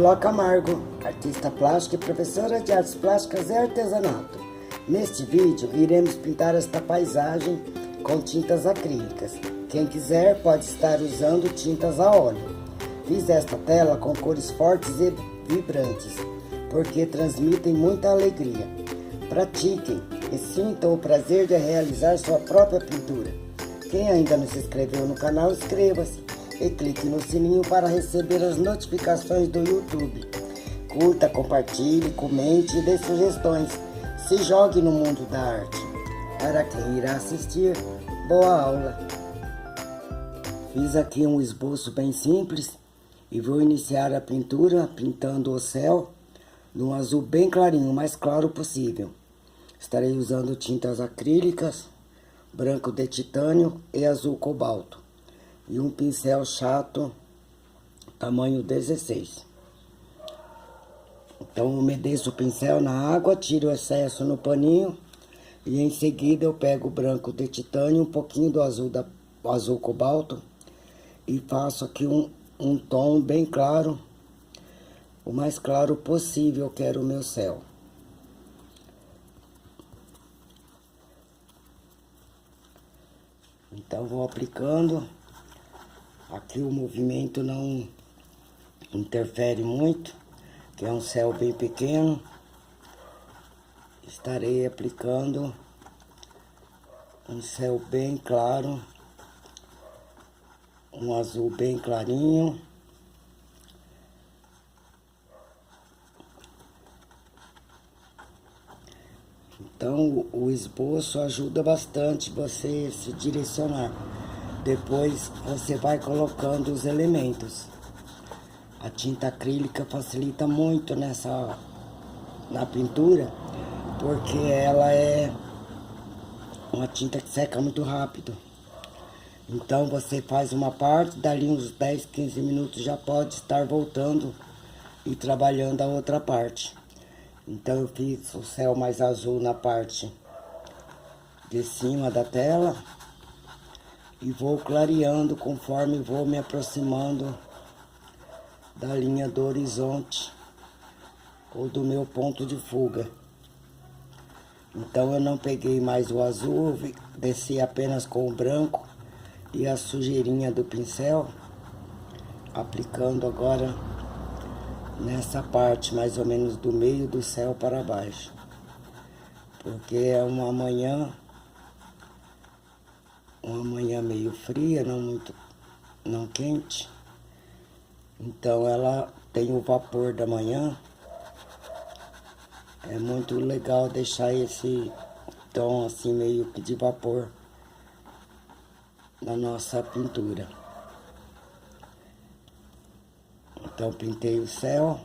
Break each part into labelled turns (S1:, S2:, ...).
S1: Ló Camargo, artista plástica e professora de artes plásticas e artesanato. Neste vídeo, iremos pintar esta paisagem com tintas acrílicas. Quem quiser pode estar usando tintas a óleo. Fiz esta tela com cores fortes e vibrantes, porque transmitem muita alegria. Pratiquem e sintam o prazer de realizar sua própria pintura. Quem ainda não se inscreveu no canal, inscreva-se e clique no sininho para receber as notificações do YouTube. Curta, compartilhe, comente e dê sugestões. Se jogue no mundo da arte. Para quem irá assistir, boa aula! Fiz aqui um esboço bem simples e vou iniciar a pintura pintando o céu num azul bem clarinho, o mais claro possível. Estarei usando tintas acrílicas, branco de titânio e azul cobalto. E um pincel chato, tamanho 16. Então, umedeço o pincel na água, tiro o excesso no paninho. E em seguida eu pego o branco de titânio, um pouquinho do azul cobalto. E faço aqui um tom bem claro, o mais claro possível, quero o meu céu. Então, vou aplicando. Aqui o movimento não interfere muito, que é um céu bem pequeno. Estarei aplicando um céu bem claro, um azul bem clarinho. Então, o esboço ajuda bastante você se direcionar. Depois, você vai colocando os elementos. A tinta acrílica facilita muito na pintura, porque ela é uma tinta que seca muito rápido. Então, você faz uma parte, dali uns 10, 15 minutos já pode estar voltando e trabalhando a outra parte. Então, eu fiz o céu mais azul na parte de cima da tela. E vou clareando conforme vou me aproximando da linha do horizonte ou do meu ponto de fuga. Então eu não peguei mais o azul, desci apenas com o branco e a sujeirinha do pincel, aplicando agora nessa parte mais ou menos do meio do céu para baixo. Porque é uma manhã meio fria, não quente. Então ela tem o vapor da manhã. É muito legal deixar esse tom assim meio que de vapor na nossa pintura. Então pintei o céu.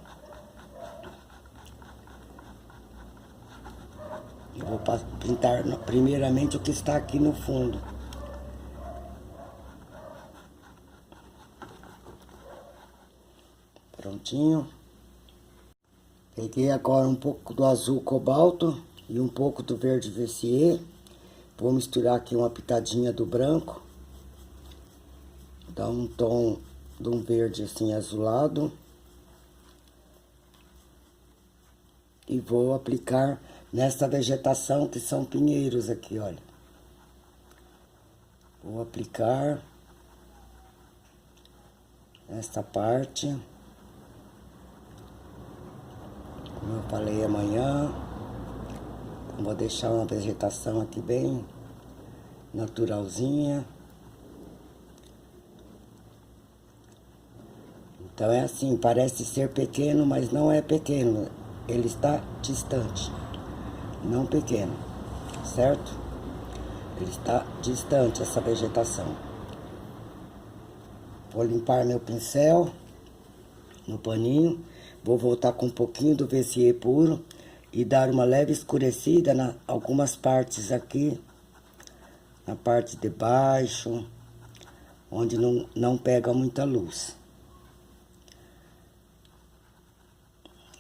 S1: Eu vou pintar primeiramente o que está aqui no fundo. Prontinho. Peguei agora um pouco do azul cobalto e um pouco do verde Vercier. Vou misturar aqui uma pitadinha do branco. Dar um tom de um verde assim azulado. E vou aplicar nessa vegetação que são pinheiros aqui, olha. Vou aplicar essa parte. Como eu falei, amanhã vou deixar uma vegetação aqui bem naturalzinha. Então é assim, parece ser pequeno, mas não é pequeno. Ele está distante, não pequeno, certo? Ele está distante, essa vegetação. Vou limpar meu pincel no paninho. Vou voltar com um pouquinho do Vercier puro e dar uma leve escurecida em algumas partes aqui, na parte de baixo, onde não pega muita luz.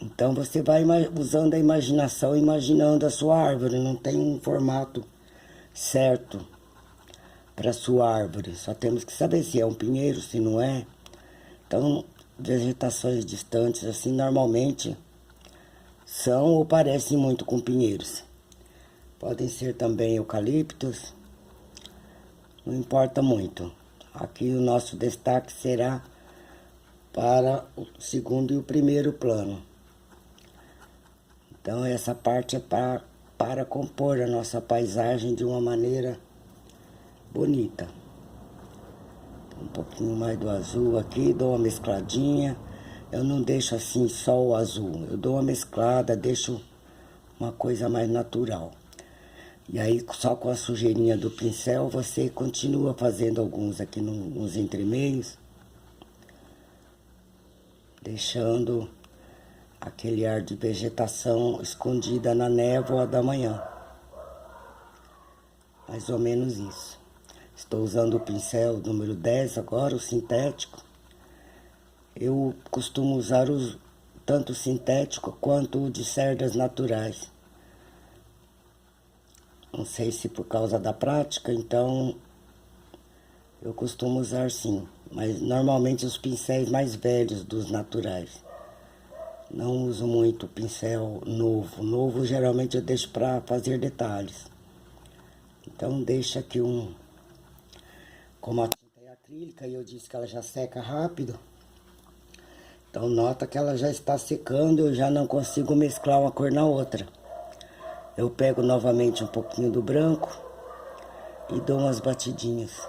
S1: Então você vai usando a imaginação, imaginando a sua árvore. Não tem um formato certo para a sua árvore. Só temos que saber se é um pinheiro, se não é. Então vegetações distantes, assim, normalmente são ou parecem muito com pinheiros. Podem ser também eucaliptos, não importa muito. Aqui o nosso destaque será para o segundo e o primeiro plano. Então essa parte é para compor a nossa paisagem de uma maneira bonita. Um pouquinho mais do azul aqui, dou uma mescladinha. Eu não deixo assim só o azul, eu dou uma mesclada, deixo uma coisa mais natural. E aí só com a sujeirinha do pincel você continua fazendo alguns aqui nos entremeios, deixando aquele ar de vegetação escondida na névoa da manhã. Mais ou menos isso. Estou usando o pincel número 10 agora, o sintético. Eu costumo usar tanto o sintético quanto o de cerdas naturais. Não sei se por causa da prática, então eu costumo usar sim. Mas normalmente os pincéis mais velhos dos naturais. Não uso muito pincel novo. Novo geralmente eu deixo para fazer detalhes. Então deixa aqui como a tinta é acrílica e eu disse que ela já seca rápido. Então nota que ela já está secando, eu já não consigo mesclar uma cor na outra. Eu pego novamente um pouquinho do branco e dou umas batidinhas.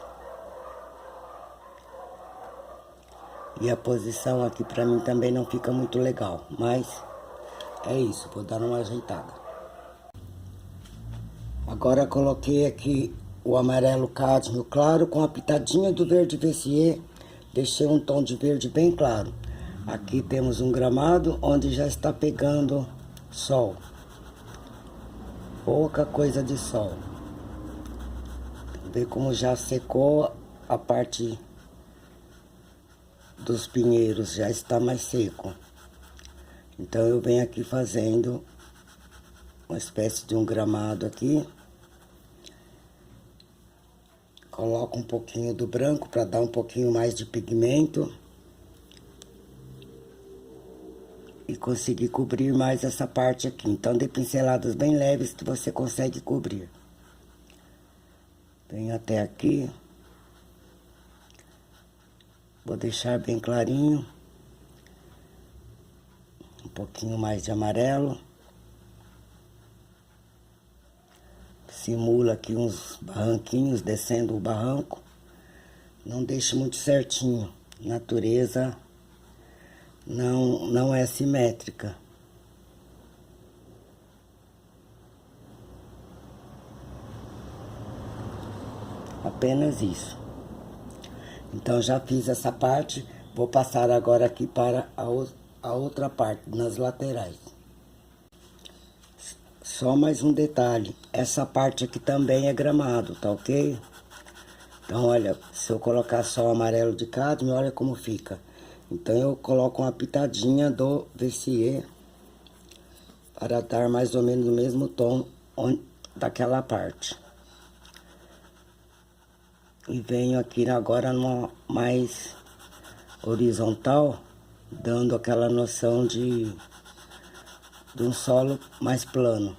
S1: E a posição aqui pra mim também não fica muito legal, mas é isso, vou dar uma ajeitada. Agora coloquei aqui o amarelo cádmio claro com a pitadinha do verde Vessier, deixei um tom de verde bem claro. Aqui temos um gramado onde já está pegando sol. Pouca coisa de sol. Vê como já secou a parte dos pinheiros, já está mais seco. Então eu venho aqui fazendo uma espécie de um gramado aqui. Coloco um pouquinho do branco para dar um pouquinho mais de pigmento. E conseguir cobrir mais essa parte aqui. Então dê pinceladas bem leves que você consegue cobrir. Venho até aqui. Vou deixar bem clarinho. Um pouquinho mais de amarelo. Simula aqui uns barranquinhos descendo o barranco. Não deixe muito certinho. Natureza não é simétrica. Apenas isso. Então já fiz essa parte, vou passar agora aqui para a outra parte, nas laterais. Só mais um detalhe, essa parte aqui também é gramado, tá ok? Então olha, se eu colocar só o amarelo de cádmio, olha como fica. Então eu coloco uma pitadinha do Vessier para dar mais ou menos o mesmo tom daquela parte. E venho aqui agora numa mais horizontal, dando aquela noção de um solo mais plano.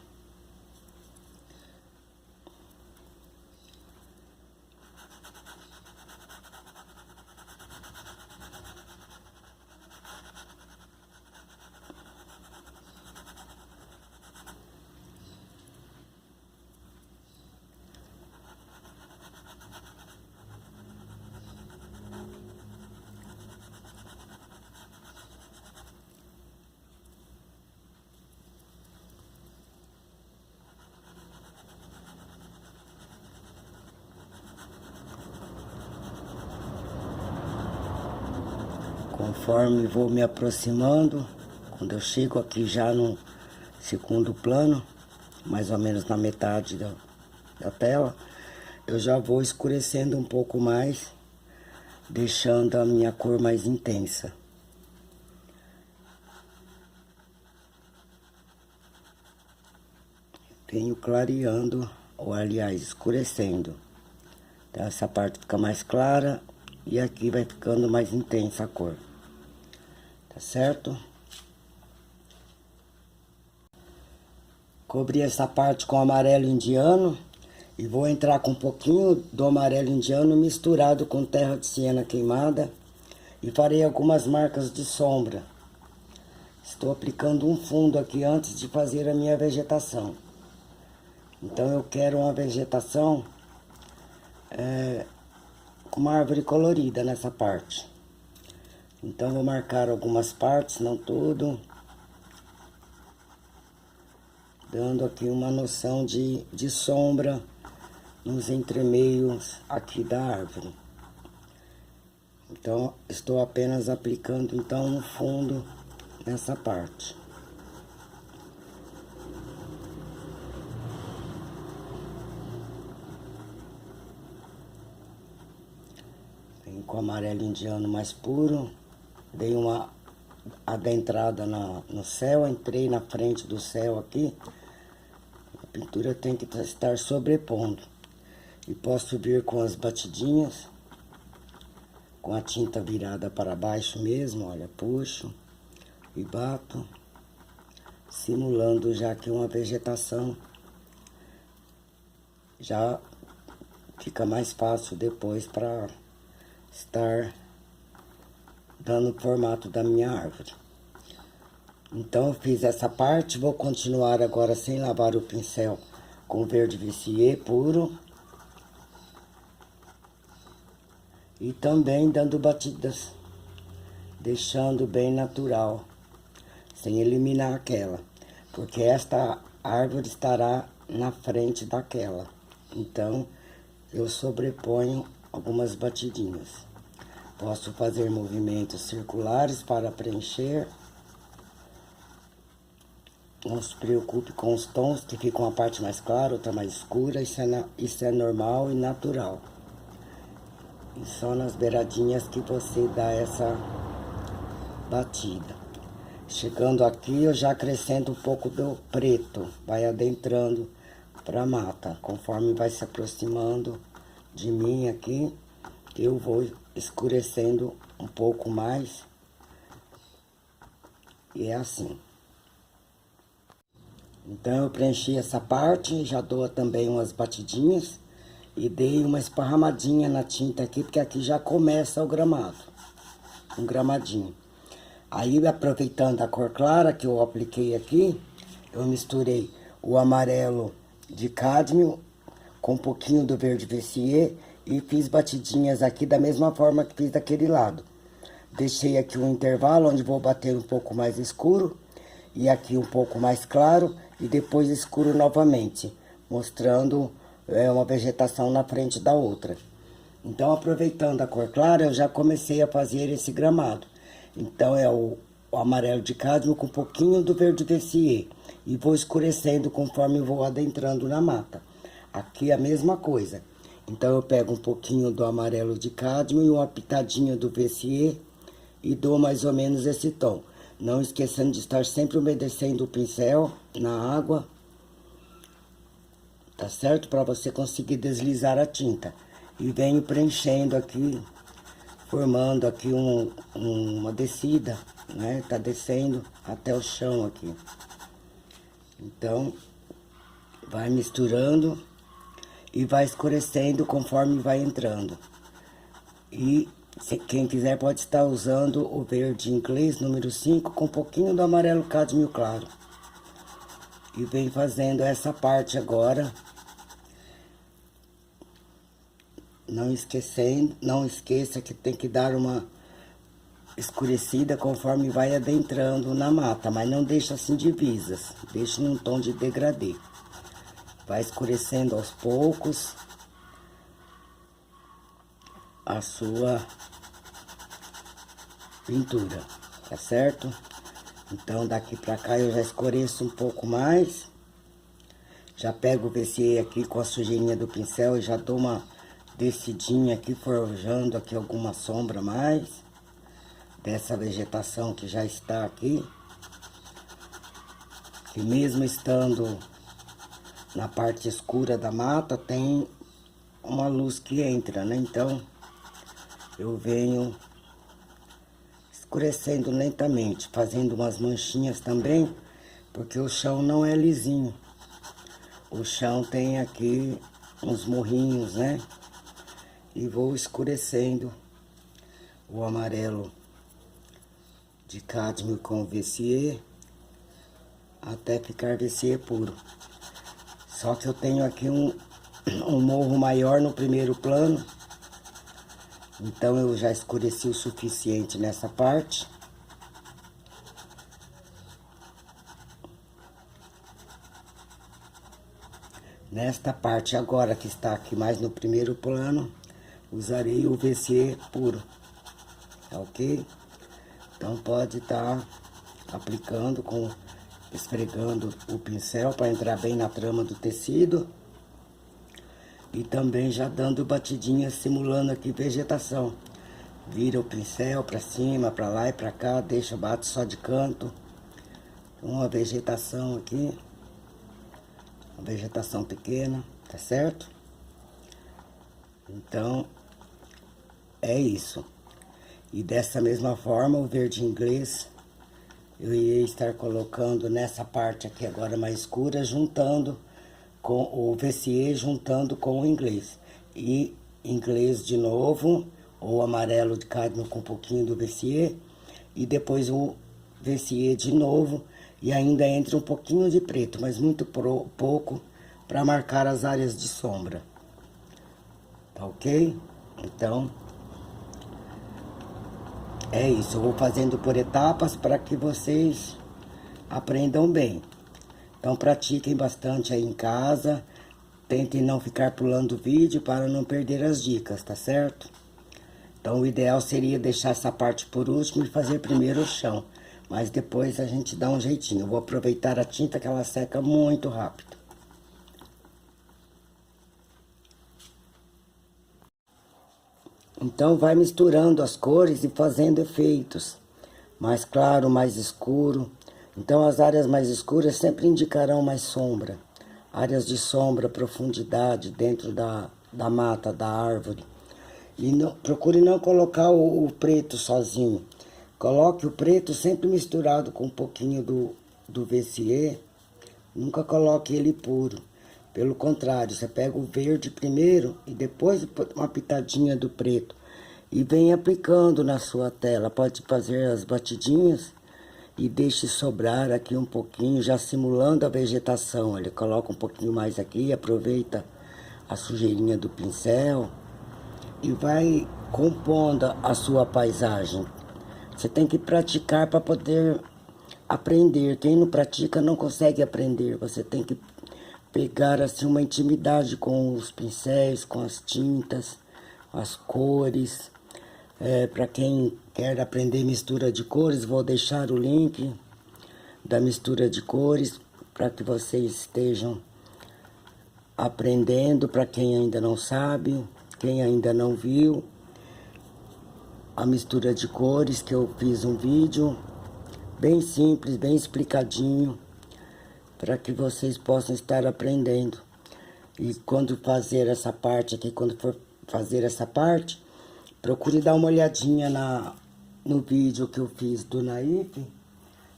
S1: Conforme vou me aproximando, quando eu chego aqui já no segundo plano, mais ou menos na metade da tela, eu já vou escurecendo um pouco mais, deixando a minha cor mais intensa. Venho clareando, ou aliás, escurecendo. Então essa parte fica mais clara e aqui vai ficando mais intensa a cor. tá certo? Cobri essa parte com amarelo indiano e vou entrar com um pouquinho do amarelo indiano misturado com terra de siena queimada e farei algumas marcas de sombra. Estou aplicando um fundo aqui antes de fazer a minha vegetação. Então eu quero uma vegetação com uma árvore colorida nessa parte. Então vou marcar algumas partes, não tudo, dando aqui uma noção de sombra nos entremeios aqui da árvore. Então estou apenas aplicando então um fundo nessa parte. Venho com o amarelo indiano mais puro, dei uma adentrada no céu, entrei na frente do céu aqui. A pintura tem que estar sobrepondo. E posso vir com as batidinhas, com a tinta virada para baixo mesmo, olha, puxo e bato, simulando já que uma vegetação já fica mais fácil depois para estar dando o formato da minha árvore. Então eu fiz essa parte, vou continuar agora sem lavar o pincel com verde Vissier puro. E também dando batidas, deixando bem natural, sem eliminar aquela, porque esta árvore estará na frente daquela. Então, eu sobreponho algumas batidinhas. Posso fazer movimentos circulares para preencher. Não se preocupe com os tons, que ficam a parte mais clara, outra mais escura. Isso é normal e natural. E só nas beiradinhas que você dá essa batida. Chegando aqui, eu já acrescento um pouco do preto. Vai adentrando pra mata. Conforme vai se aproximando de mim aqui, eu vou escurecendo um pouco mais. E é assim. Então, eu preenchi essa parte, já dou também umas batidinhas. E dei uma esparramadinha na tinta aqui, porque aqui já começa o gramado. Um gramadinho. Aí, aproveitando a cor clara que eu apliquei aqui, eu misturei o amarelo de cádmio com um pouquinho do verde Vissier e fiz batidinhas aqui da mesma forma que fiz daquele lado. Deixei aqui um intervalo onde vou bater um pouco mais escuro e aqui um pouco mais claro e depois escuro novamente, mostrando uma vegetação na frente da outra. Então, aproveitando a cor clara, eu já comecei a fazer esse gramado. Então, é o amarelo de cádmio com um pouquinho do verde Vissier. E vou escurecendo conforme vou adentrando na mata. Aqui a mesma coisa. Então, eu pego um pouquinho do amarelo de cádmio e uma pitadinha do Vissier e dou mais ou menos esse tom. Não esquecendo de estar sempre umedecendo o pincel na água. Tá certo? Para você conseguir deslizar a tinta. E venho preenchendo aqui, formando aqui uma descida, né? Tá descendo até o chão aqui. Então, vai misturando e vai escurecendo conforme vai entrando. E quem quiser pode estar usando o verde inglês número 5 com um pouquinho do amarelo cádmio claro. E vem fazendo essa parte agora. Não esqueça que tem que dar uma escurecida conforme vai adentrando na mata, mas não deixa assim divisas, deixa num tom de degradê. Vai escurecendo aos poucos a sua pintura, tá certo? Então daqui pra cá eu já escureço um pouco mais. Já pego o Vissier aqui com a sujeirinha do pincel e já dou uma descidinha aqui, forjando aqui alguma sombra a mais dessa vegetação que já está aqui. E mesmo estando na parte escura da mata, tem uma luz que entra, né? Então, eu venho escurecendo lentamente, fazendo umas manchinhas também, porque o chão não é lisinho. O chão tem aqui uns morrinhos, né? E vou escurecendo o amarelo de cádmio com VCE até ficar VCE puro. Só que eu tenho aqui um morro maior no primeiro plano, então eu já escureci o suficiente nessa parte. Nesta parte agora que está aqui mais no primeiro plano, usarei o VCE puro, tá ok? Então pode estar aplicando, esfregando o pincel para entrar bem na trama do tecido. E também já dando batidinha, simulando aqui vegetação. Vira o pincel para cima, para lá e para cá, deixa, bate só de canto. Uma vegetação aqui. Uma vegetação pequena, tá certo? Então, é isso. E dessa mesma forma, o verde inglês, eu ia estar colocando nessa parte aqui agora mais escura, juntando com o VCE, juntando com o inglês. E inglês de novo, ou amarelo de cádmio com um pouquinho do VCE. E depois o VCE de novo, e ainda entra um pouquinho de preto, mas muito pouco, para marcar as áreas de sombra. Tá ok? Então, é isso. Eu vou fazendo por etapas para que vocês aprendam bem. Então, pratiquem bastante aí em casa. Tentem não ficar pulando o vídeo para não perder as dicas, tá certo? Então, o ideal seria deixar essa parte por último e fazer primeiro o chão. Mas depois a gente dá um jeitinho. Eu vou aproveitar a tinta que ela seca muito rápido. Então, vai misturando as cores e fazendo efeitos. Mais claro, mais escuro. Então, as áreas mais escuras sempre indicarão mais sombra. Áreas de sombra, profundidade dentro da mata, da árvore. E não, procure não colocar o preto sozinho. Coloque o preto sempre misturado com um pouquinho do VCE. Nunca coloque ele puro. Pelo contrário, você pega o verde primeiro e depois uma pitadinha do preto. E vem aplicando na sua tela. Pode fazer as batidinhas e deixe sobrar aqui um pouquinho, já simulando a vegetação. Ele coloca um pouquinho mais aqui, aproveita a sujeirinha do pincel e vai compondo a sua paisagem. Você tem que praticar para poder aprender. Quem não pratica não consegue aprender. Você tem que pegar assim uma intimidade com os pincéis, com as tintas, as cores. Para quem quer aprender mistura de cores, vou deixar o link da mistura de cores para que vocês estejam aprendendo. Para quem ainda não sabe, quem ainda não viu a mistura de cores, que eu fiz um vídeo bem simples, bem explicadinho, para que vocês possam estar aprendendo. E quando fazer essa parte aqui, quando for fazer essa parte, procure dar uma olhadinha no vídeo que eu fiz do Naif,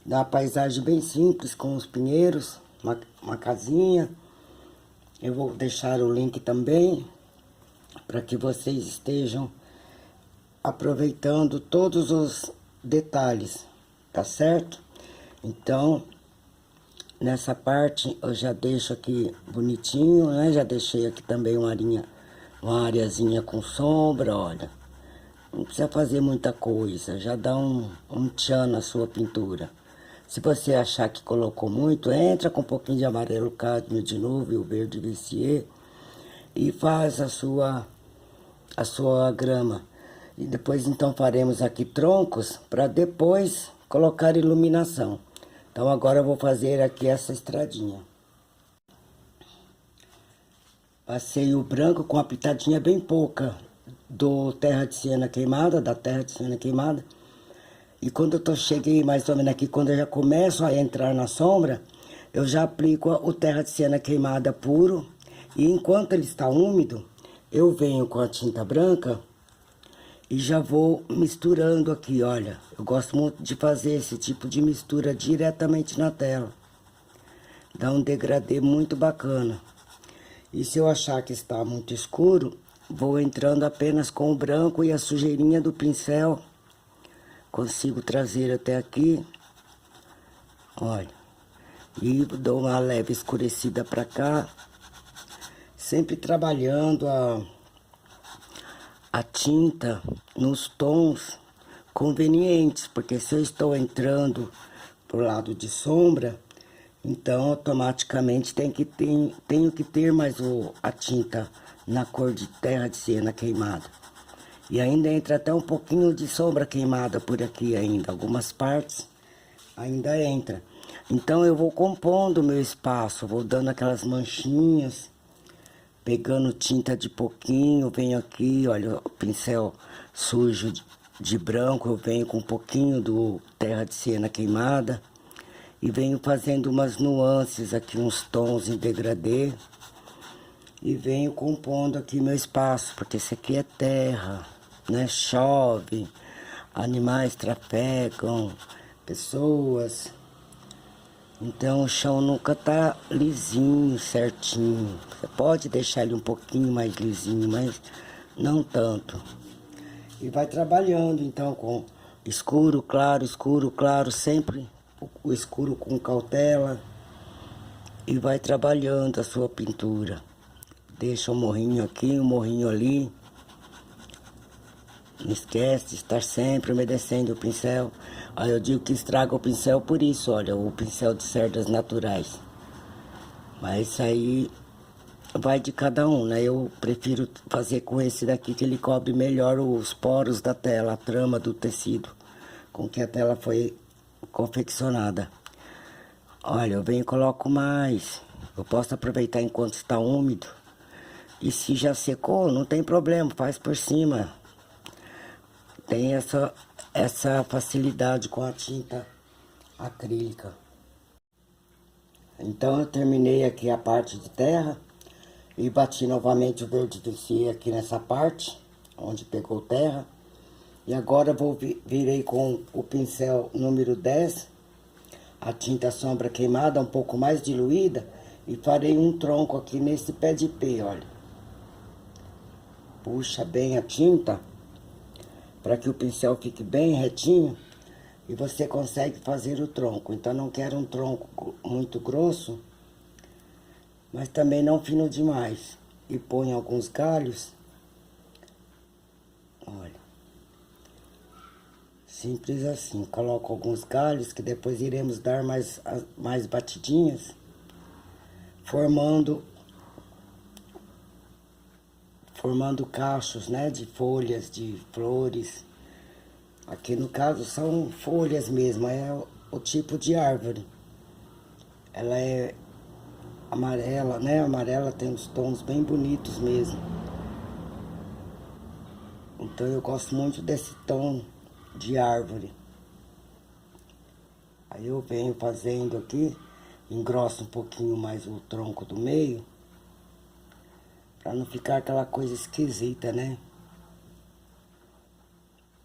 S1: da paisagem bem simples, com os pinheiros, uma casinha. Eu vou deixar o link também, para que vocês estejam aproveitando todos os detalhes, tá certo? Então, nessa parte eu já deixo aqui bonitinho, né? Já deixei aqui também uma areazinha com sombra, olha. Não precisa fazer muita coisa, já dá um tchan na sua pintura. Se você achar que colocou muito, entra com um pouquinho de amarelo cádmio de novo e o verde VCE e faz a sua grama. E depois então faremos aqui troncos para depois colocar iluminação. Então agora eu vou fazer aqui essa estradinha. Passei o branco com a pitadinha bem pouca do terra de siena queimada, da terra de siena queimada. E quando cheguei mais ou menos aqui, quando eu já começo a entrar na sombra, eu já aplico o terra de siena queimada puro. E enquanto ele está úmido, eu venho com a tinta branca E já vou misturando aqui, olha. Eu gosto muito de fazer esse tipo de mistura diretamente na tela. Dá um degradê muito bacana. E se eu achar que está muito escuro, vou entrando apenas com o branco e a sujeirinha do pincel. Consigo trazer até aqui. Olha. E dou uma leve escurecida pra cá. Sempre trabalhando a tinta nos tons convenientes, porque se eu estou entrando pro lado de sombra, então automaticamente tenho que ter mais a tinta na cor de terra de siena queimada. E ainda entra até um pouquinho de sombra queimada por aqui ainda, algumas partes ainda entra. Então eu vou compondo o meu espaço, vou dando aquelas manchinhas, pegando tinta de pouquinho, venho aqui, olha, o pincel sujo de branco, eu venho com um pouquinho do terra de siena queimada e venho fazendo umas nuances aqui, uns tons em degradê e venho compondo aqui meu espaço, porque esse aqui é terra, né? Chove, animais trafegam, pessoas. Então o chão nunca tá lisinho, certinho. Você pode deixar ele um pouquinho mais lisinho, mas não tanto. E vai trabalhando então com escuro, claro, sempre o escuro com cautela. E vai trabalhando a sua pintura. Deixa um morrinho aqui, um morrinho ali. Não esquece de estar sempre umedecendo o pincel. Aí eu digo que estraga o pincel por isso, olha, o pincel de cerdas naturais. Mas isso aí vai de cada um, né? Eu prefiro fazer com esse daqui, que ele cobre melhor os poros da tela, a trama do tecido com que a tela foi confeccionada. Olha, eu venho e coloco mais. Eu posso aproveitar enquanto está úmido. E se já secou, não tem problema, faz por cima. Tem essa facilidade com a tinta acrílica. Então eu terminei aqui a parte de terra e bati novamente o verde do cia aqui nessa parte, onde pegou terra. E agora virei com o pincel número 10, a tinta sombra queimada, um pouco mais diluída, e farei um tronco aqui nesse pé de pé, olha. Puxa bem a tinta, para que o pincel fique bem retinho, e você consegue fazer o tronco. Então não quero um tronco muito grosso, mas também não fino demais. E põe alguns galhos, olha. Simples assim, coloco alguns galhos que depois iremos dar mais batidinhas, formando cachos, né, de folhas, de flores. Aqui no caso são folhas mesmo, é o tipo de árvore. Ela é amarela, né, amarela tem uns tons bem bonitos mesmo. Então eu gosto muito desse tom de árvore. Aí eu venho fazendo aqui, engrosso um pouquinho mais o tronco do meio, pra não ficar aquela coisa esquisita, né?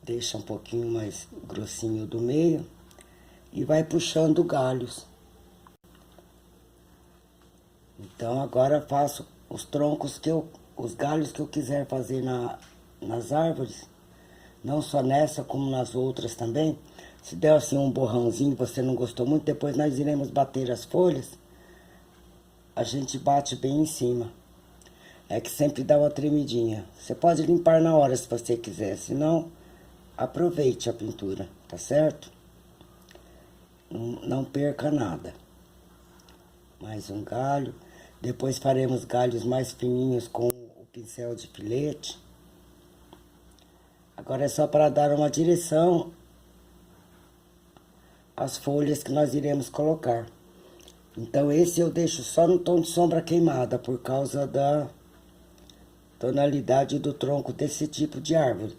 S1: Deixa um pouquinho mais grossinho do meio e vai puxando galhos. Então agora faço os troncos os galhos que eu quiser fazer nas árvores, não só nessa como nas outras também. Se der assim um borrãozinho, você não gostou muito, depois nós iremos bater as folhas, a gente bate bem em cima. É que sempre dá uma tremidinha. Você pode limpar na hora se você quiser, senão aproveite a pintura, tá certo? Não perca nada. Mais um galho. Depois faremos galhos mais fininhos com o pincel de filete. Agora é só para dar uma direção às folhas que nós iremos colocar. Então esse eu deixo só no tom de sombra queimada, por causa da tonalidade do tronco desse tipo de árvore.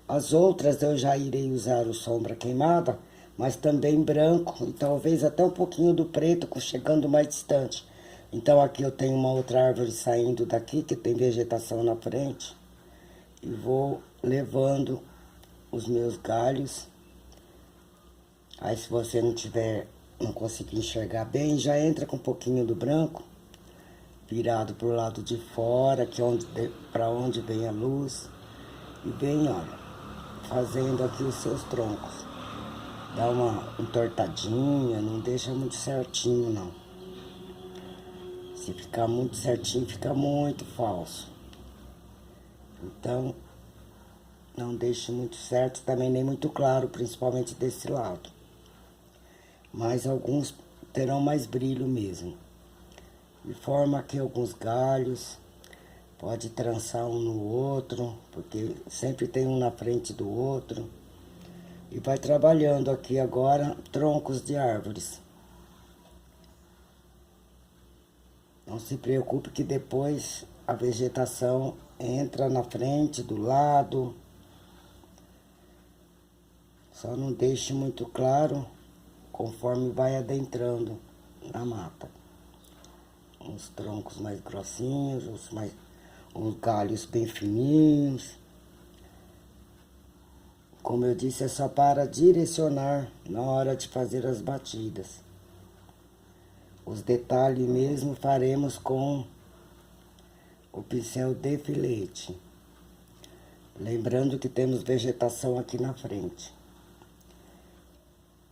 S1: As outras eu já irei usar o sombra queimada, mas também branco, e talvez até um pouquinho do preto, chegando mais distante. Então aqui eu tenho uma outra árvore saindo daqui, que tem vegetação na frente. e vou levando os meus galhos. Aí se você não conseguir enxergar bem, já entra com um pouquinho do branco, virado pro lado de fora, que é para onde vem a luz. E vem, olha, fazendo aqui os seus troncos. Dá uma entortadinha, não deixa muito certinho não. Se ficar muito certinho, fica muito falso. Então, não deixe muito certo, também nem muito claro, principalmente desse lado. Mas alguns terão mais brilho mesmo. E forma aqui alguns galhos. Pode trançar um no outro, porque sempre tem um na frente do outro. E vai trabalhando aqui agora troncos de árvores. Não se preocupe que depois a vegetação entra na frente, do lado. Só não deixe muito claro conforme vai adentrando na mata. Uns troncos mais grossinhos, uns galhos bem fininhos. Como eu disse, é só para direcionar na hora de fazer as batidas. Os detalhes mesmo faremos com o pincel de filete. Lembrando que temos vegetação aqui na frente.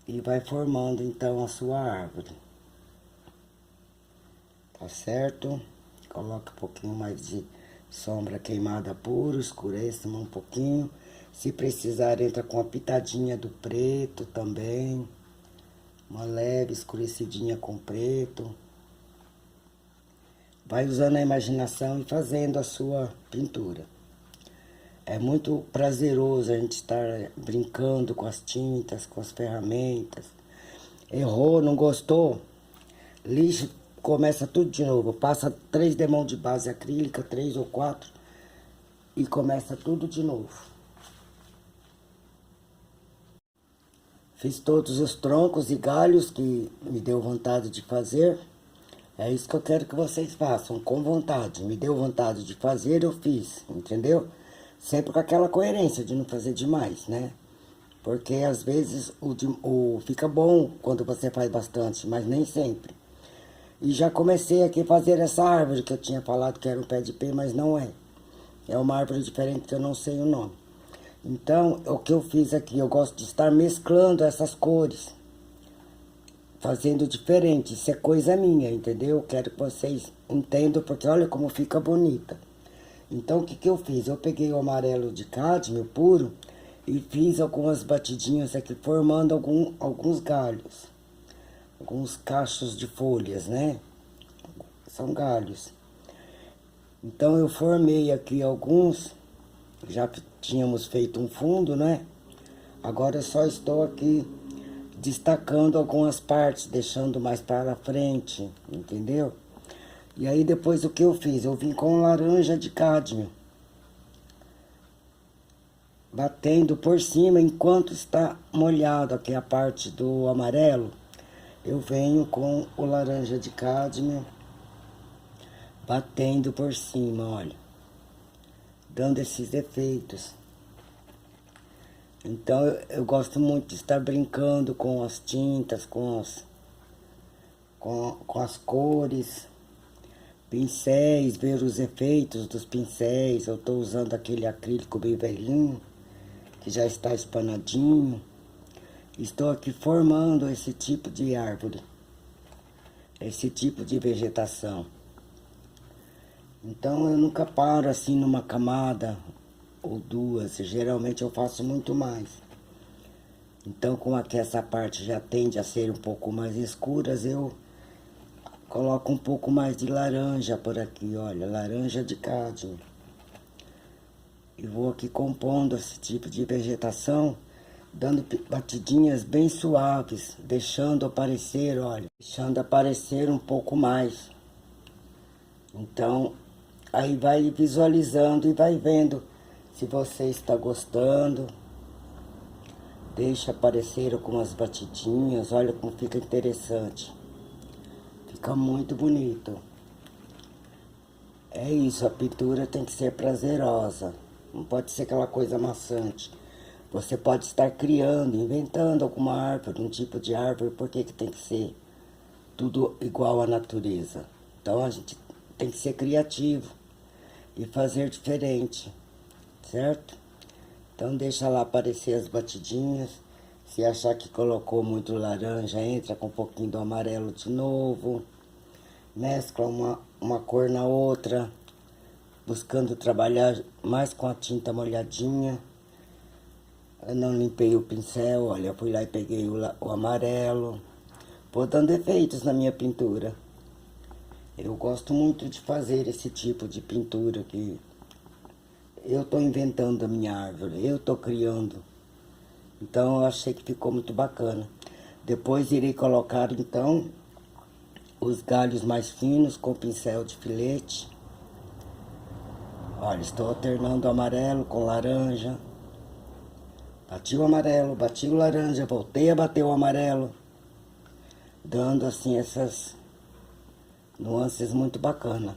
S1: E vai formando então a sua árvore. Tá certo? Coloca um pouquinho mais de sombra queimada pura, escureça um pouquinho. Se precisar, entra com uma pitadinha do preto também. Uma leve escurecidinha com preto. Vai usando a imaginação e fazendo a sua pintura. É muito prazeroso a gente estar brincando com as tintas, com as ferramentas. Errou, não gostou? Lixa, começa tudo de novo. Passa 3 demãos de base acrílica, 3 ou 4. E começa tudo de novo. Fiz todos os troncos e galhos que me deu vontade de fazer. É isso que eu quero que vocês façam, com vontade. Me deu vontade de fazer, eu fiz, entendeu? Sempre com aquela coerência de não fazer demais, né? Porque às vezes fica bom quando você faz bastante, mas nem sempre. E já comecei aqui a fazer essa árvore que eu tinha falado que era um pé de pé, mas não é. É uma árvore diferente que eu não sei o nome. Então, o que eu fiz aqui, eu gosto de estar mesclando essas cores. Fazendo diferente, isso é coisa minha, entendeu? Eu quero que vocês entendam, porque olha como fica bonita. Então, o que que eu fiz? Eu peguei o amarelo de cádmio puro e fiz algumas batidinhas aqui, formando alguns galhos. Alguns cachos de folhas, né? São galhos. Então, eu formei aqui alguns, já tínhamos feito um fundo, né? Agora eu só estou aqui destacando algumas partes, deixando mais para frente, entendeu? E aí depois o que eu fiz? Eu vim com laranja de cádmio, batendo por cima enquanto está molhado aqui a parte do amarelo. Eu venho com o laranja de cádmio, batendo por cima, olha, dando esses efeitos. Então eu gosto muito de estar brincando com as tintas, com as cores, pincéis, ver os efeitos dos pincéis. Eu estou usando aquele acrílico bem velhinho, que já está espanadinho. Estou aqui formando esse tipo de árvore, esse tipo de vegetação. Então eu nunca paro assim numa camada ou duas, geralmente eu faço muito mais. Então, como aqui essa parte já tende a ser um pouco mais escuras, eu coloco um pouco mais de laranja por aqui, olha, laranja de cádmio. E vou aqui compondo esse tipo de vegetação, dando batidinhas bem suaves, deixando aparecer, olha, deixando aparecer um pouco mais. Então, aí vai visualizando e vai vendo se você está gostando. Deixa aparecer algumas batidinhas, olha como fica interessante. Fica muito bonito. É isso, a pintura tem que ser prazerosa. Não pode ser aquela coisa maçante. Você pode estar criando, inventando alguma árvore, um tipo de árvore, por que que tem que ser tudo igual à natureza? Então a gente tem que ser criativo e fazer diferente, certo? Então deixa lá aparecer as batidinhas. Se achar que colocou muito laranja, entra com um pouquinho do amarelo de novo. Mescla uma cor na outra, buscando trabalhar mais com a tinta molhadinha. Eu não limpei o pincel, olha, eu fui lá e peguei o amarelo. Vou dando efeitos na minha pintura. Eu gosto muito de fazer esse tipo de pintura que eu tô inventando a minha árvore, eu tô criando. Então eu achei que ficou muito bacana. Depois irei colocar então os galhos mais finos com pincel de filete. Olha, estou alternando o amarelo com laranja. Bati o amarelo, bati o laranja, voltei a bater o amarelo. Dando assim essas nuances muito bacanas.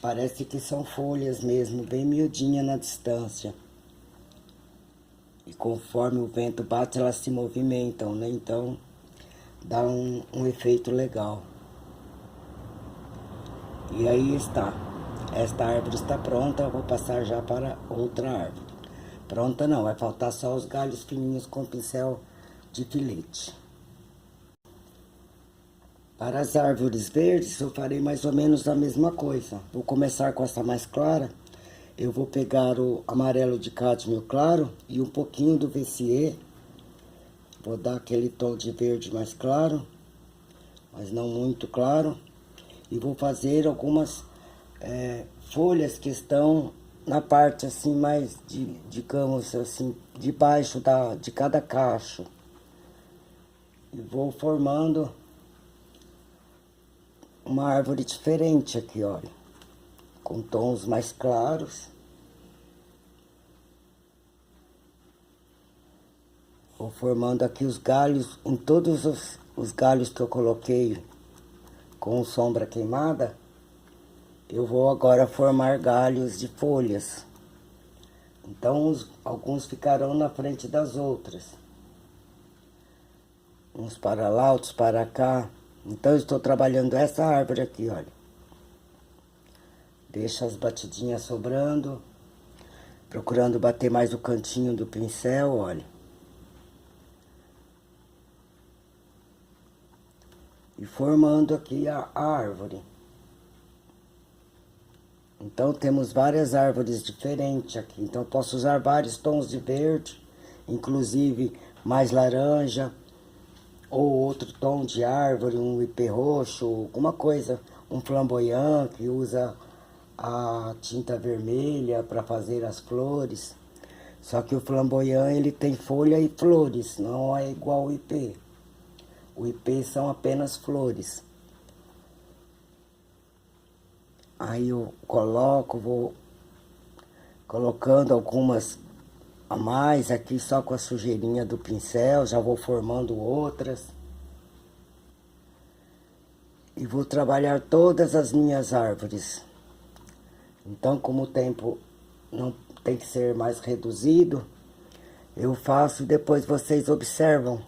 S1: Parece que são folhas mesmo, bem miudinha na distância. E conforme o vento bate, elas se movimentam, né? Então, dá um efeito legal. E aí está. Esta árvore está pronta, eu vou passar já para outra árvore. Pronta não, vai faltar só os galhos fininhos com pincel de filete. Para as árvores verdes, eu farei mais ou menos a mesma coisa. Vou começar com essa mais clara. Eu vou pegar o amarelo de cádmio claro e um pouquinho do VCE. Vou dar aquele tom de verde mais claro, mas não muito claro. E vou fazer algumas folhas que estão na parte assim mais, digamos assim, debaixo de cada cacho. E vou formando uma árvore diferente aqui, olha, com tons mais claros. Vou formando aqui os galhos, em todos os galhos que eu coloquei com sombra queimada, eu vou agora formar galhos de folhas. Então, alguns ficarão na frente das outras. Uns para lá, outros para cá. Então, eu estou trabalhando essa árvore aqui, olha. Deixa as batidinhas sobrando. Procurando bater mais o cantinho do pincel, olha. E formando aqui a árvore. Então, temos várias árvores diferentes aqui. Então, posso usar vários tons de verde, inclusive mais laranja, ou outro tom de árvore, um ipê roxo, alguma coisa, um flamboyant que usa a tinta vermelha para fazer as flores. Só que o flamboyant, ele tem folha e flores, não é igual o ipê. O ipê são apenas flores. Aí eu coloco, vou colocando algumas a mais aqui só com a sujeirinha do pincel, já vou formando outras. E vou trabalhar todas as minhas árvores. Então, como o tempo não tem que ser mais reduzido, eu faço e depois vocês observam.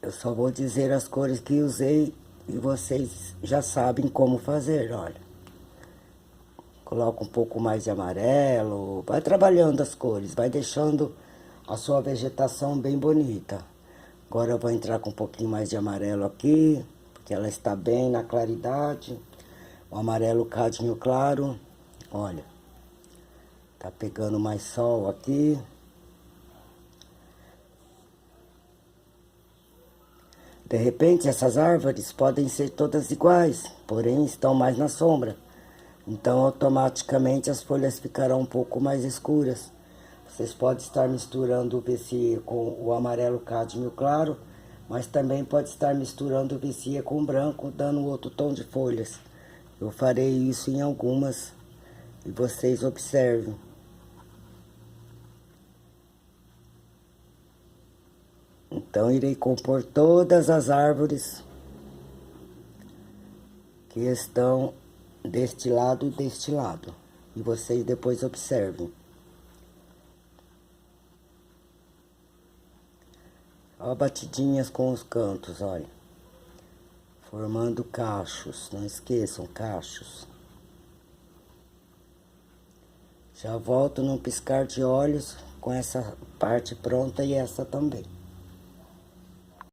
S1: Eu só vou dizer as cores que usei e vocês já sabem como fazer, olha. Coloca um pouco mais de amarelo, vai trabalhando as cores, vai deixando a sua vegetação bem bonita. Agora eu vou entrar com um pouquinho mais de amarelo aqui, porque ela está bem na claridade. O amarelo cádmio claro, olha, tá pegando mais sol aqui. De repente, essas árvores podem ser todas iguais, porém estão mais na sombra. Então, automaticamente, as folhas ficarão um pouco mais escuras. Vocês podem estar misturando o VCE com o amarelo cádmio claro, mas também pode estar misturando o VCE com o branco, dando outro tom de folhas. Eu farei isso em algumas e vocês observem. Então, irei compor todas as árvores que estão deste lado e deste lado. E vocês depois observem. Ó, batidinhas com os cantos, olha. Formando cachos, não esqueçam, cachos. Já volto num piscar de olhos com essa parte pronta e essa também.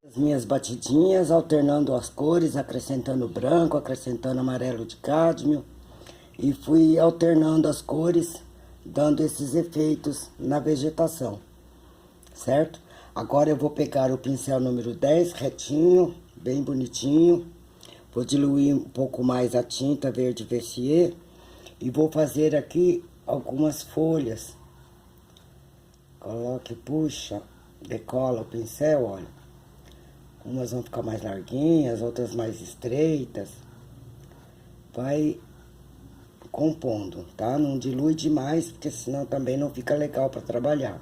S1: As minhas batidinhas, alternando as cores, acrescentando branco, acrescentando amarelo de cádmio. E fui alternando as cores, dando esses efeitos na vegetação, certo? Agora eu vou pegar o pincel número 10, retinho, bem bonitinho. Vou diluir um pouco mais a tinta verde Vercier e vou fazer aqui algumas folhas. Coloque, puxa, decola o pincel, olha. Umas vão ficar mais larguinhas, outras mais estreitas. Vai compondo, tá? Não dilui demais, porque senão também não fica legal para trabalhar.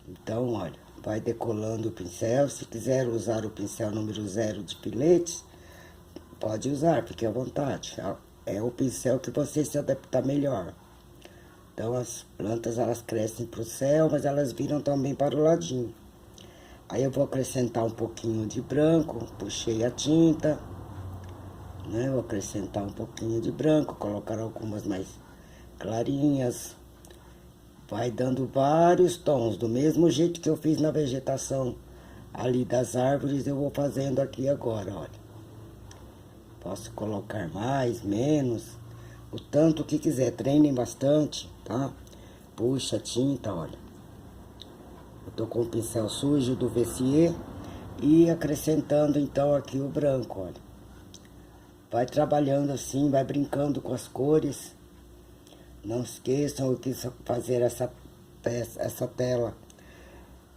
S1: Então, olha, vai decolando o pincel. Se quiser usar o pincel número 0 de filetes, pode usar, fique à vontade. É o pincel que você se adaptar melhor. Então, as plantas, elas crescem para o céu, mas elas viram também para o ladinho. Aí eu vou acrescentar um pouquinho de branco, puxei a tinta, né? Vou acrescentar um pouquinho de branco, colocar algumas mais clarinhas. Vai dando vários tons, do mesmo jeito que eu fiz na vegetação ali das árvores, eu vou fazendo aqui agora, olha. Posso colocar mais, menos, o tanto que quiser, treinem bastante, tá? Puxa a tinta, olha. Eu tô com o pincel sujo do Vercier e acrescentando então aqui o branco, olha. Vai trabalhando assim, vai brincando com as cores. Não esqueçam, eu quis fazer essa tela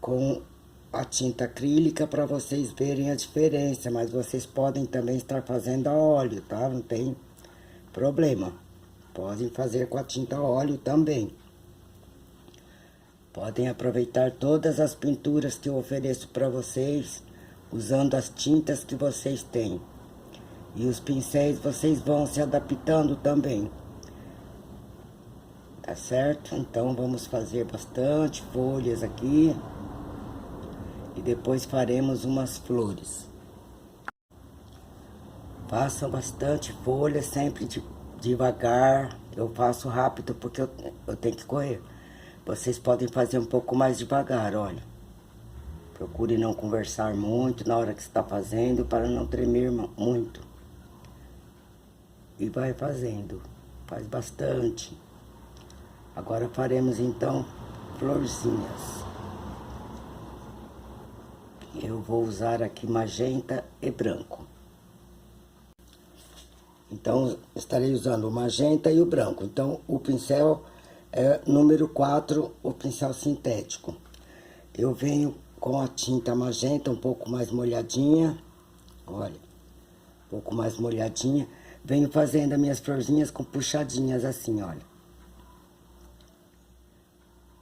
S1: com a tinta acrílica para vocês verem a diferença, mas vocês podem também estar fazendo a óleo, tá? Não tem problema. Podem fazer com a tinta a óleo também. Podem aproveitar todas as pinturas que eu ofereço para vocês, usando as tintas que vocês têm. E os pincéis vocês vão se adaptando também. Tá certo? Então vamos fazer bastante folhas aqui. E depois faremos umas flores. Façam bastante folhas, sempre devagar. Eu faço rápido porque eu tenho que correr. Vocês podem fazer um pouco mais devagar, olha. Procure não conversar muito na hora que está fazendo, para não tremer muito. E vai fazendo. Faz bastante. Agora faremos então florzinhas. Eu vou usar aqui magenta e branco. Então, estarei usando o magenta e o branco. Então, o pincel é número 4, o pincel sintético. Eu venho com a tinta magenta um pouco mais molhadinha. Olha, um pouco mais molhadinha. Venho fazendo as minhas florzinhas com puxadinhas assim, olha.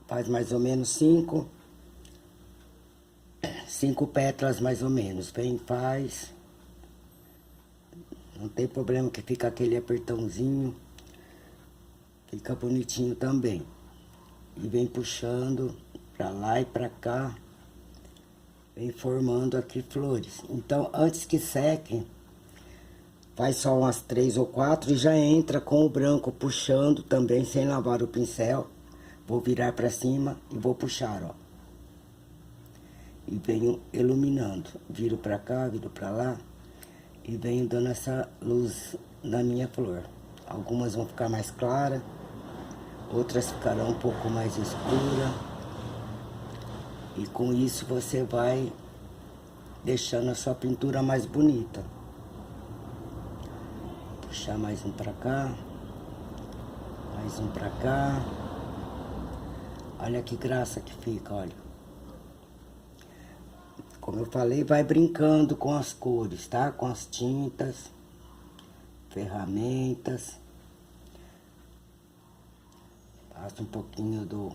S1: Faz mais ou menos 5 pétalas mais ou menos. Vem, faz. Não tem problema que fica aquele apertãozinho. Fica bonitinho também. E vem puxando pra lá e pra cá. Vem formando aqui flores. Então, antes que sequem, faz só umas 3 ou 4 e já entra com o branco puxando também, sem lavar o pincel. Vou virar pra cima e vou puxar, ó. E venho iluminando. Viro pra cá, viro pra lá. E venho dando essa luz na minha flor. Algumas vão ficar mais claras. Outras ficarão um pouco mais escuras. E com isso você vai deixando a sua pintura mais bonita. Puxar mais um pra cá. Mais um pra cá. Olha que graça que fica, olha. Como eu falei, vai brincando com as cores, tá? Com as tintas, ferramentas. Passa um pouquinho do...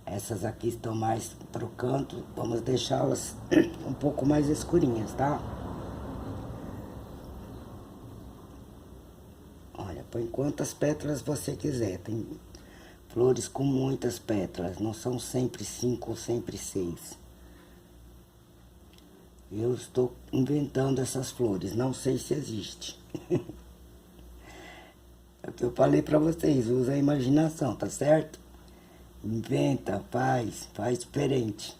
S1: Essas aqui estão mais pro canto, vamos deixá-las um pouco mais escurinhas, tá? Olha, põe quantas pétalas você quiser. Tem flores com muitas pétalas, não são sempre 5 ou sempre 6. Eu estou inventando essas flores, não sei se existe. É o que eu falei pra vocês, usa a imaginação, tá certo? Inventa, faz diferente.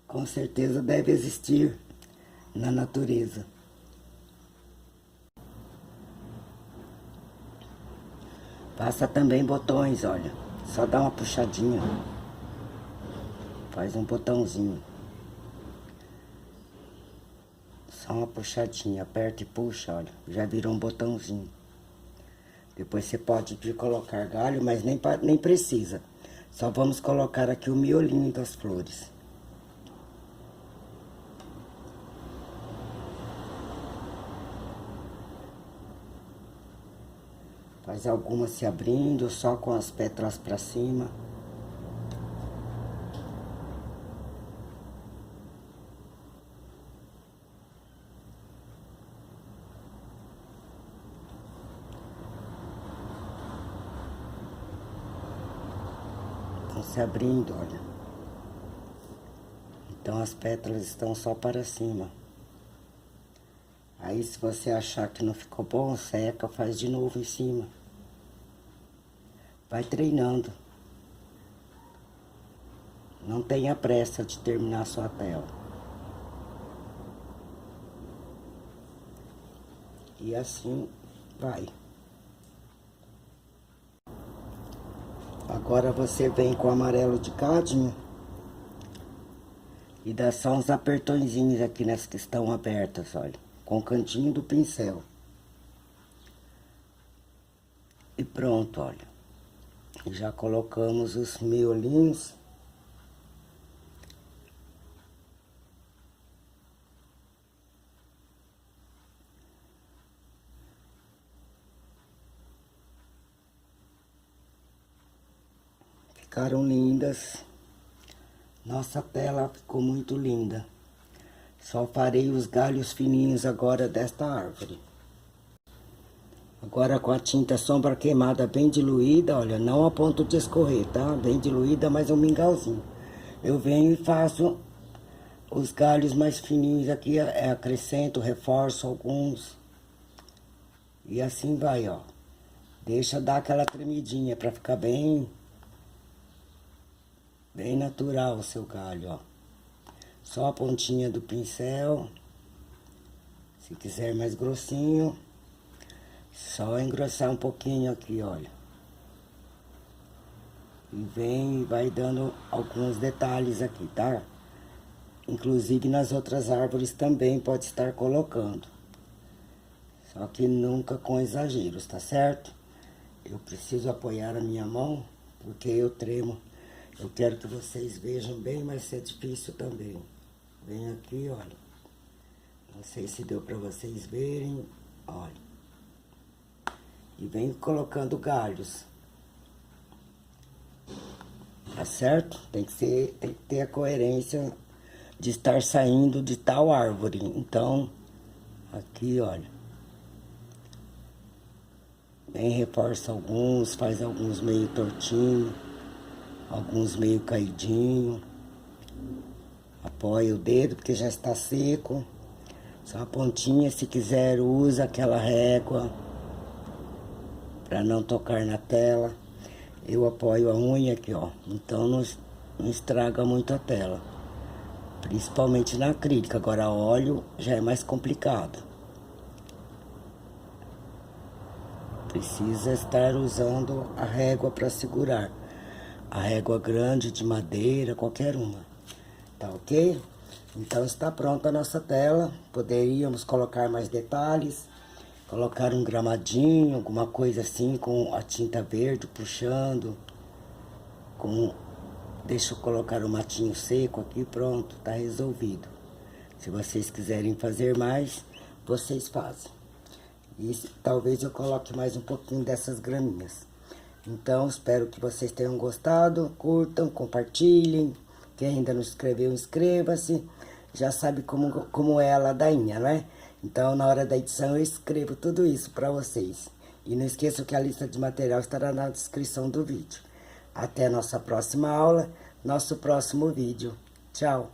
S1: Com certeza deve existir na natureza. Passa também botões, olha. Só dá uma puxadinha. Faz um botãozinho. Só uma puxadinha, aperta e puxa, olha. Já virou um botãozinho. Depois você pode colocar galho, mas nem precisa. Só vamos colocar aqui o miolinho das flores. Faz algumas se abrindo, só com as pétalas pra cima. Estão se abrindo, olha. Então as pétalas estão só para cima. Aí se você achar que não ficou bom, seca, faz de novo em cima. Vai treinando. Não tenha pressa de terminar a sua tela. E assim vai. Agora você vem com o amarelo de cádmio e dá só uns apertõezinhos aqui nas que estão abertas, olha. Com o cantinho do pincel. E pronto, olha. Já colocamos os miolinhos. Ficaram lindas. Nossa tela ficou muito linda. Só farei os galhos fininhos agora desta árvore. Agora com a tinta sombra queimada bem diluída, olha, não a ponto de escorrer, tá? Bem diluída, mas um mingauzinho. Eu venho e faço os galhos mais fininhos aqui, acrescento, reforço alguns. E assim vai, ó. Deixa dar aquela tremidinha pra ficar bem natural o seu galho, ó. Só a pontinha do pincel. Se quiser mais grossinho, só engrossar um pouquinho aqui, olha. E vem e vai dando alguns detalhes aqui, tá? Inclusive nas outras árvores também pode estar colocando. Só que nunca com exageros, tá certo? Eu preciso apoiar a minha mão, porque eu tremo. Eu quero que vocês vejam bem, mas é difícil também. Vem aqui, olha. Não sei se deu pra vocês verem, olha. E vem colocando galhos. Tá certo? Tem que ter a coerência de estar saindo de tal árvore. Então, aqui, olha. Vem, reforça alguns, faz alguns meio tortinho, alguns meio caidinho. Apoia o dedo, porque já está seco. Só a pontinha, se quiser, usa aquela régua para não tocar na tela. Eu apoio a unha aqui, ó. Então não estraga muito a tela. Principalmente na acrílica. Agora, óleo já é mais complicado. Precisa estar usando a régua para segurar. A régua grande, de madeira, qualquer uma. Tá ok? Então está pronta a nossa tela. Poderíamos colocar mais detalhes. Colocar um gramadinho, alguma coisa assim, com a tinta verde puxando. Deixa eu colocar um matinho seco aqui, pronto, tá resolvido. Se vocês quiserem fazer mais, vocês fazem. E talvez eu coloque mais um pouquinho dessas graminhas. Então, espero que vocês tenham gostado. Curtam, compartilhem. Quem ainda não se inscreveu, inscreva-se. Já sabe como é a ladainha, né? Então, na hora da edição, eu escrevo tudo isso para vocês. E não esqueçam que a lista de material estará na descrição do vídeo. Até a nossa próxima aula, nosso próximo vídeo. Tchau!